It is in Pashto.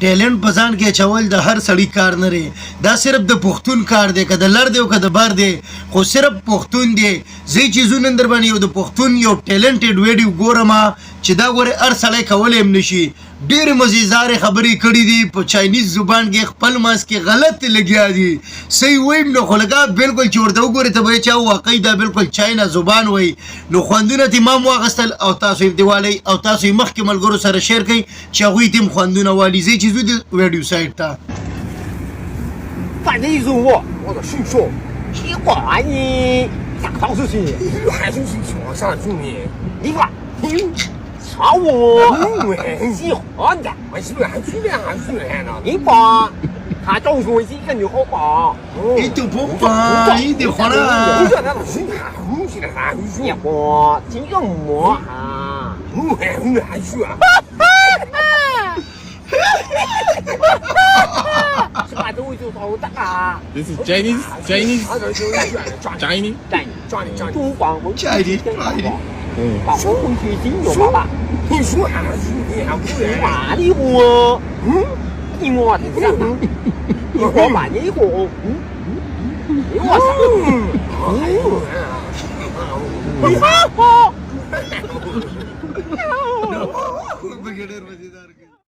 ټیلنټ په ځان کې اچول د هر سړي کار نه دی دا صرف د پښتون کار دی که د لر دی او که د بر دی خو صرف پښتون دی زه چې زه نن در باندې یو د پښتون یو ټیلنټډ ویډیو ګورم چې دا ګورې هر سړی کولی هم نشي ډېرې مزېدارې خبرې کړي دي په چاینیز زبان کې خپل منځ کې غلط لګیا دي صحیح ویم نو خو لکه بالکل چې ورته وګورې ته به یې چا واقعي دا بالکل چاینا زبان وایي نو خوندونه ترې ما هم واخیستل او تاسو یې دیوالئ او تاسو یې مخکې ملګرو سره شیر کړئ چې هغوی ته هم خوندونه والي ځئ چې ځو د ویډیو سایټ ته 犯人一入我，我的叔叔，奇怪你咋放出去？还是去床上住你？你看，操我！喜欢的，我是不是还去两还去两呢？你把他总说是跟你好吧？一定不怕一定好你了说那老师还红起来还去你我这个么啊？还去啊？是把这位就头大啊！ This is Chinese. 东方我去Chinese 把我回去金牛爸爸，你说还去你还不你来？哪里我？你我的啥？你我把你我，你我啥？你